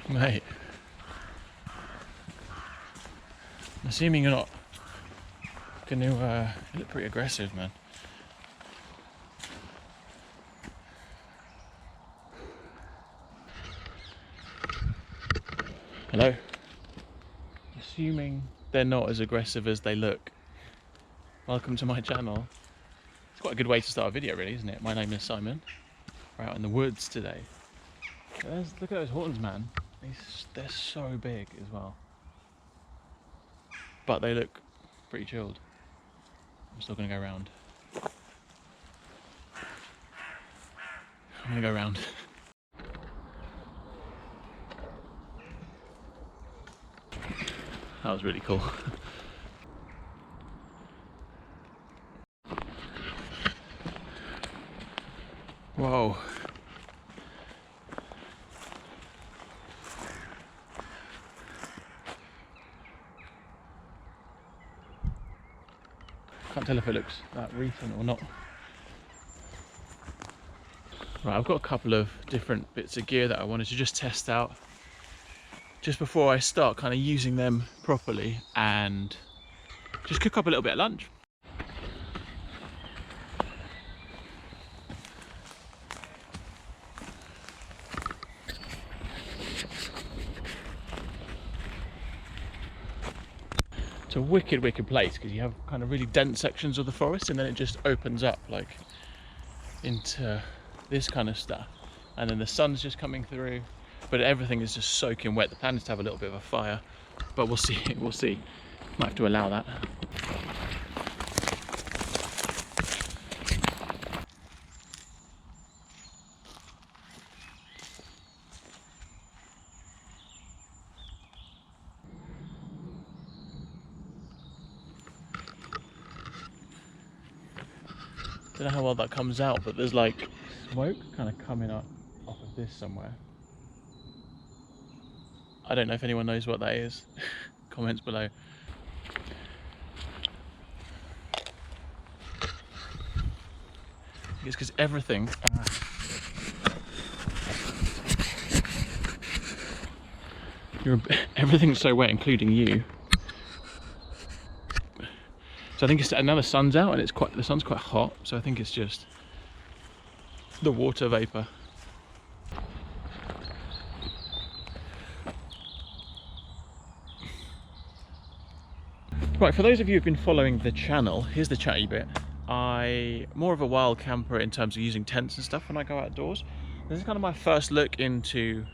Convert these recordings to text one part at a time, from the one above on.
Mate, assuming you're not going to you look pretty aggressive, man. Hello? Assuming they're not as aggressive as they look, welcome to my channel. It's quite a good way to start a video, really, isn't it? My name is Simon. We're out in the woods today. Look at those horns, man. They're so big as well. But they look pretty chilled. I'm still going to go around. I'm going to go around. That was really cool. Whoa. Can't tell if it looks that recent or not. Right, I've got a couple of different bits of gear that I wanted to just test out just before I start kind of using them properly and just cook up a little bit of lunch. It's a wicked place because you have kind of really dense sections of the forest and then it just opens up like into this kind of stuff, and then the sun's just coming through, but everything is just soaking wet. The plan is to have a little bit of a fire, but we'll see. Might have to allow that. Don't know how well that comes out, but there's like smoke kind of coming up off of this somewhere. I don't know if anyone knows what that is. Comments below. It's because everything everything's so wet, including you. So I think it's now the sun's out and the sun's quite hot, so I think it's just the water vapor. Right, for those of you who've been following the channel, here's the chatty bit. I'm more of a wild camper in terms of using tents and stuff when I go outdoors. This is kind of my first look into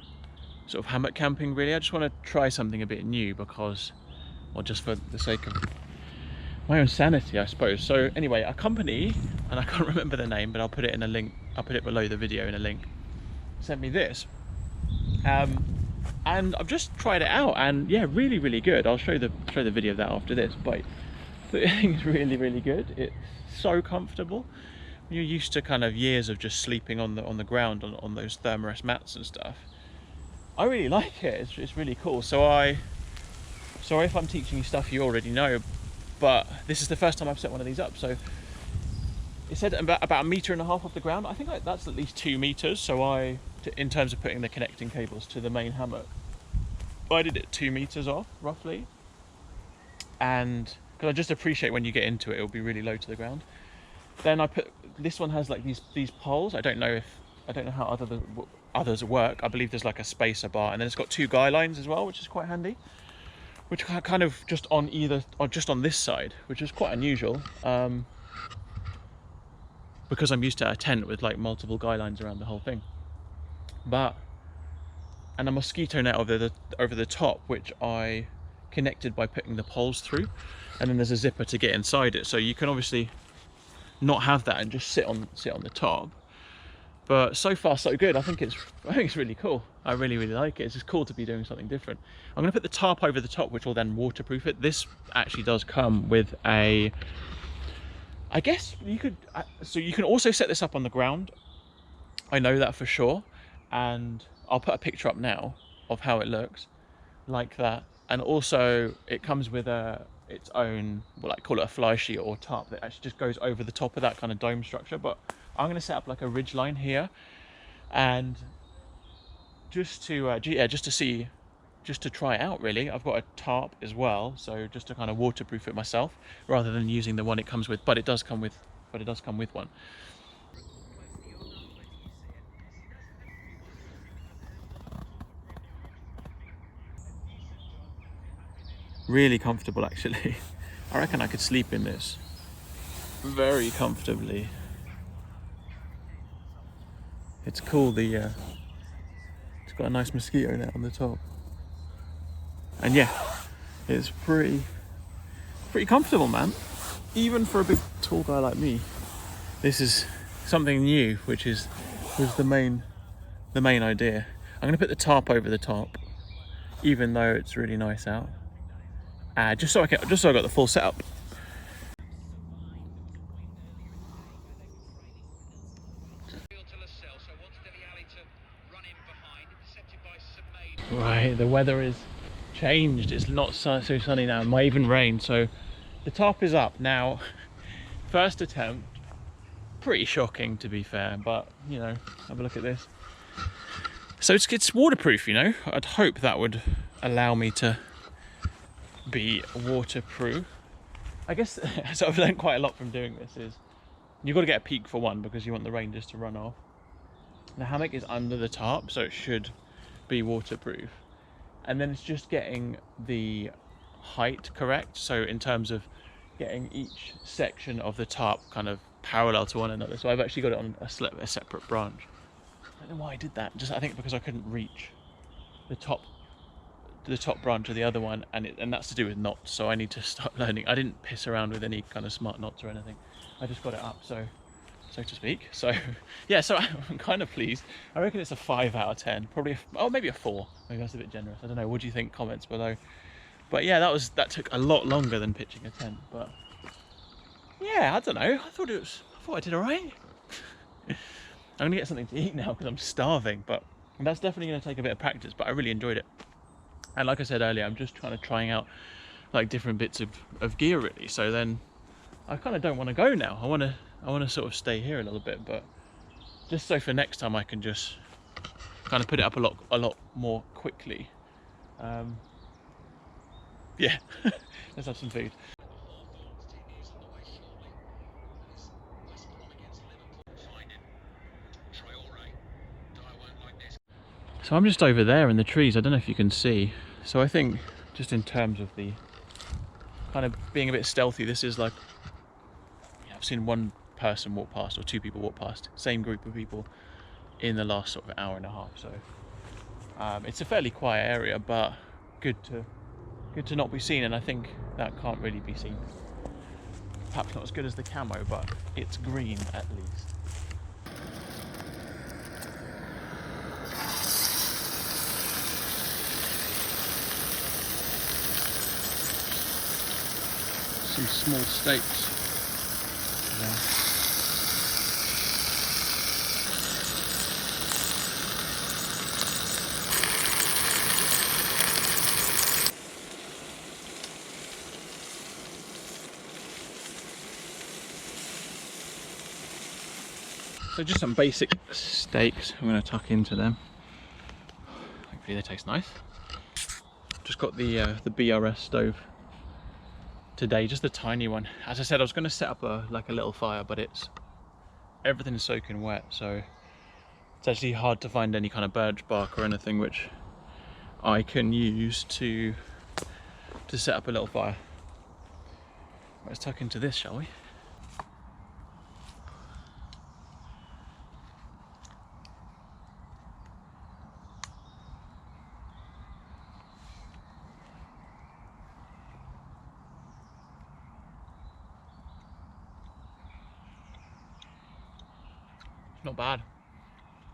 sort of hammock camping, really. I just want to try something a bit new because, well, just for the sake of my own sanity, I suppose. So anyway, a company, and I can't remember the name, but I'll put it in a link. I'll put it below the video in a link. Sent me this, and I've just tried it out, and yeah, really good. I'll show the video of that after this. But the thing is really good. It's so comfortable. You're used to kind of years of just sleeping on the ground on those thermarest mats and stuff. I really like it. It's really cool. Sorry if I'm teaching you stuff you already know, but this is the first time I've set one of these up. So it said about 1.5 meters off the ground. I think that's at least 2 meters. So in terms of putting the connecting cables to the main hammock, I did it 2 meters off roughly. And because I just appreciate when you get into it, it'll be really low to the ground. Then this one has like these poles. I don't know how others work. I believe there's like a spacer bar, and then it's got 2 guy lines as well, which is quite handy. Which are kind of just on just on this side, which is quite unusual. Because I'm used to a tent with like multiple guy lines around the whole thing. And a mosquito net over the top, which I connected by putting the poles through, and then there's a zipper to get inside it. So you can obviously not have that and just sit on the top. But so far so good. I think it's really cool. I really like it. It's just cool to be doing something different. I'm going to put the tarp over the top, which will then waterproof it. This actually does come with I guess you could, so you can also set this up on the ground. I know that for sure, and I'll put a picture up now of how it looks like that. And also it comes with its own, well, call it a fly sheet or tarp that actually just goes over the top of that kind of dome structure. But I'm going to set up like a ridge line here and just to yeah, just to try it out really. I've got a tarp as well, so just to kind of waterproof it myself rather than using the one it comes with, but it does come with one. Really comfortable actually. I reckon I could sleep in this very comfortably. It's cool, it's got a nice mosquito net on the top. And yeah, it's pretty comfortable, man. Even for a big tall guy like me. This is something new, which was the main idea. I'm gonna put the tarp over the top, even though it's really nice out. Just so I got the full setup. Right, the weather is changed. It's not so sunny now. It might even rain. So the tarp is up now. First attempt, pretty shocking to be fair, but you know, have a look at this. So it's waterproof, you know. I'd hope that would allow me to be waterproof. I guess so. I've learned quite a lot from doing this. Is you've got to get a peak for one because you want the rain just to run off. The hammock is under the tarp, so it should be waterproof, and then it's just getting the height correct, so in terms of getting each section of the tarp kind of parallel to one another. So I've actually got it on a separate branch. I don't know why I did that, just I think because I couldn't reach the top branch of the other one, and that's to do with knots, so I need to start learning. I didn't piss around with any kind of smart knots or anything, I just got it up, so to speak. So yeah, so I'm kind of pleased. I reckon it's a 5 out of 10, probably maybe a 4. Maybe that's a bit generous, I don't know. What do you think? Comments below. But yeah, that took a lot longer than pitching a tent, but yeah, I don't know, I thought I did all right. I'm gonna get something to eat now because I'm starving, but that's definitely going to take a bit of practice, but I really enjoyed it. And like I said earlier, I'm just trying out like different bits of gear really, so then I kind of don't want to go now. I want to sort of stay here a little bit, but just so for next time I can just kind of put it up a lot more quickly. Yeah, let's have some food. So I'm just over there in the trees. I don't know if you can see. So I think just in terms of the kind of being a bit stealthy, this is like, yeah, I've seen one person walk past or 2 people walk past, same group of people in the last sort of hour and a half. So it's a fairly quiet area, but good to not be seen, and I think that can't really be seen. Perhaps not as good as the camo, but it's green at least. Some small steaks. Yeah. So just some basic steaks. I'm going to tuck into them. Hopefully they taste nice. Just got the BRS stove today, just a tiny one. As I said, I was going to set up a little fire, but everything's soaking wet, so it's actually hard to find any kind of birch bark or anything which I can use to set up a little fire. Let's tuck into this, shall we? Not bad.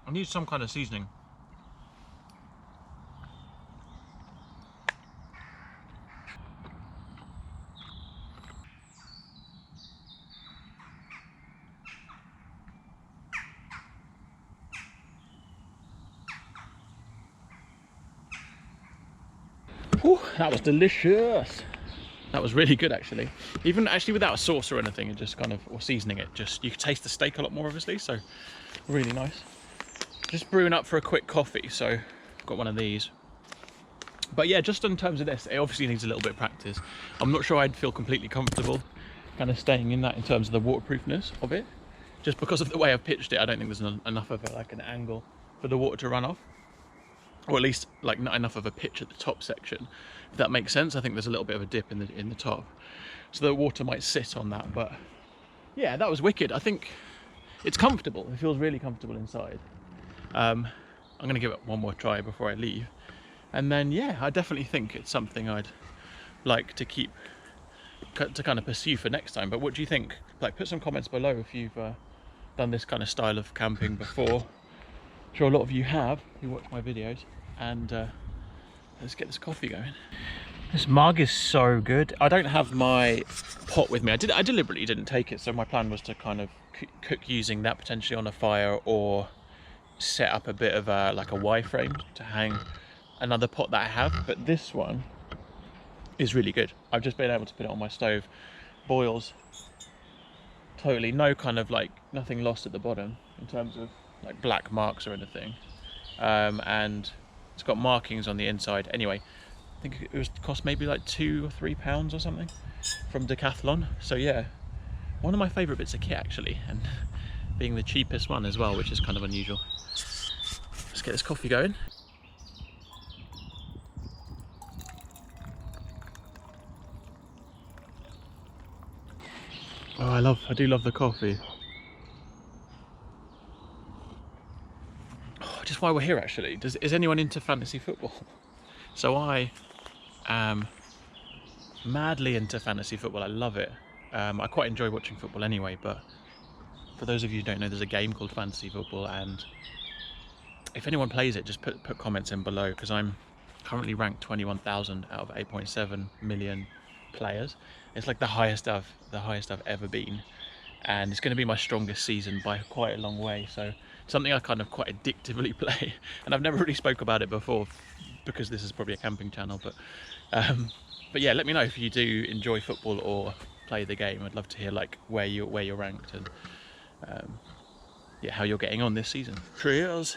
I need some kind of seasoning. Whew, that was delicious. That was really good actually. Even actually without a sauce or anything, and just kind of, or seasoning it, just you can taste the steak a lot more obviously, so really nice. Just brewing up for a quick coffee, so got one of these. But yeah, just in terms of this, it obviously needs a little bit of practice. I'm not sure I'd feel completely comfortable kind of staying in that in terms of the waterproofness of it. Just because of the way I've pitched it, I don't think there's enough of like an angle for the water to run off. Or at least like not enough of a pitch at the top section, if that makes sense. I think there's a little bit of a dip in the top. So the water might sit on that, but yeah, that was wicked. I think it's comfortable. It feels really comfortable inside. I'm gonna give it one more try before I leave. And then, yeah, I definitely think it's something I'd like to keep, to kind of pursue for next time. But what do you think? Like, put some comments below if you've done this kind of style of camping before. I'm sure a lot of you have, who watch my videos. And let's get this coffee going. This mug is so good. I don't have my pot with me. I deliberately didn't take it. So my plan was to kind of cook using that potentially on a fire, or set up a bit of like a Y-frame to hang another pot that I have. But this one is really good. I've just been able to put it on my stove. Boils totally, no kind of like, nothing lost at the bottom in terms of like black marks or anything. And it's got markings on the inside. Anyway, I think it was cost maybe like £2 or £3 or something from Decathlon. So yeah, one of my favourite bits of kit actually, and being the cheapest one as well, which is kind of unusual. Let's get this coffee going. Oh, I do love the coffee. Oh, just while we're here actually, is anyone into fantasy football? So I am madly into fantasy football. I love it. I quite enjoy watching football anyway, but for those of you who don't know, there's a game called fantasy football, and if anyone plays it, just put comments in below, because I'm currently ranked 21,000 out of 8.7 million players. It's like the highest I've ever been, and it's going to be my strongest season by quite a long way. So something I kind of quite addictively play, and I've never really spoke about it before because this is probably a camping channel. But yeah, let me know if you do enjoy football or play the game. I'd love to hear like where you're ranked, and yeah, how you're getting on this season. Cheers.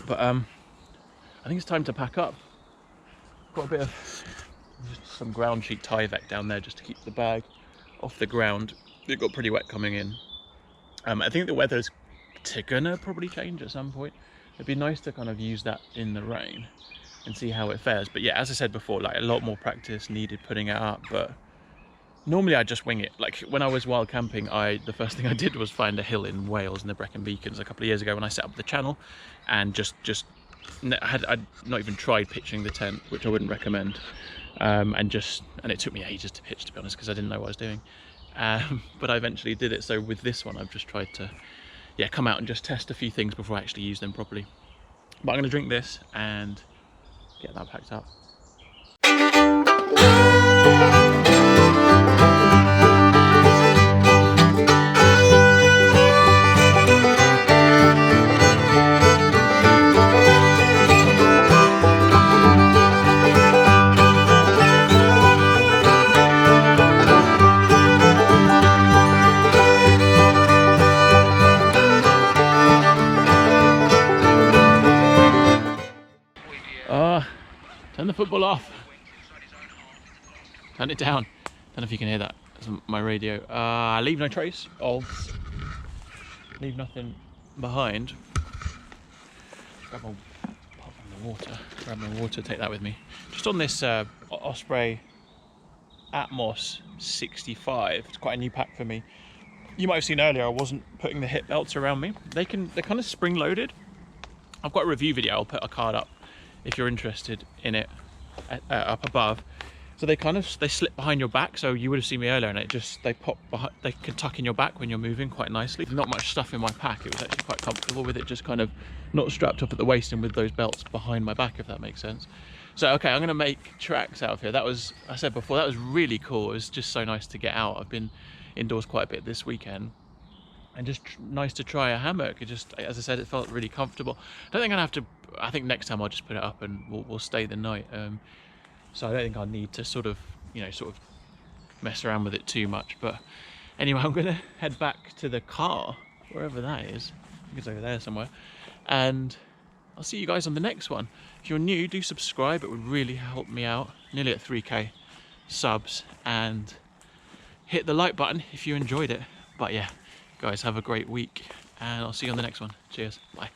But I think it's time to pack up. Got a bit of some ground sheet Tyvek down there just to keep the bag off the ground. It got pretty wet coming in. I think the weather's gonna probably change at some point. It'd be nice to kind of use that in the rain and see how it fares. But yeah, as I said before, like a lot more practice needed putting it up. But normally I just wing it. Like when I was wild camping, the first thing I did was find a hill in Wales in the Brecon Beacons a couple of years ago when I set up the channel, and I'd not even tried pitching the tent, which I wouldn't recommend. And it took me ages to pitch, to be honest, because I didn't know what I was doing. But I eventually did it. So with this one, I've just tried to, yeah, come out and just test a few things before I actually use them properly. But I'm going to drink this and get that packed up. Turn the football off. Turn it down. Don't know if you can hear that. That's my radio. Leave no trace of. Leave nothing behind. Grab my water. Grab my water. Take that with me. Just on this Osprey Atmos 65. It's quite a new pack for me. You might have seen earlier I wasn't putting the hip belts around me. They're kind of spring loaded. I've got a review video. I'll put a card up if you're interested in it, up above. So they slip behind your back, so you would have seen me earlier, and they pop behind, they can tuck in your back when you're moving quite nicely. Not much stuff in my pack. It was actually quite comfortable with it just kind of not strapped up at the waist and with those belts behind my back, if that makes sense. So okay, I'm gonna make tracks out of here. That was, I said before, that was really cool. It was just so nice to get out. I've been indoors quite a bit this weekend, and just nice to try a hammock. It just, as I said, it felt really comfortable. I don't think I'd have to, I think next time I'll just put it up and we'll stay the night. So I don't think I'll need to sort of mess around with it too much. But anyway, I'm gonna head back to the car, wherever that is. I think it's over there somewhere. and I'll see you guys on the next one. If you're new, do subscribe, it would really help me out. Nearly at 3k subs, and hit the like button if you enjoyed it. But yeah, guys, have a great week, and I'll see you on the next one. Cheers, bye.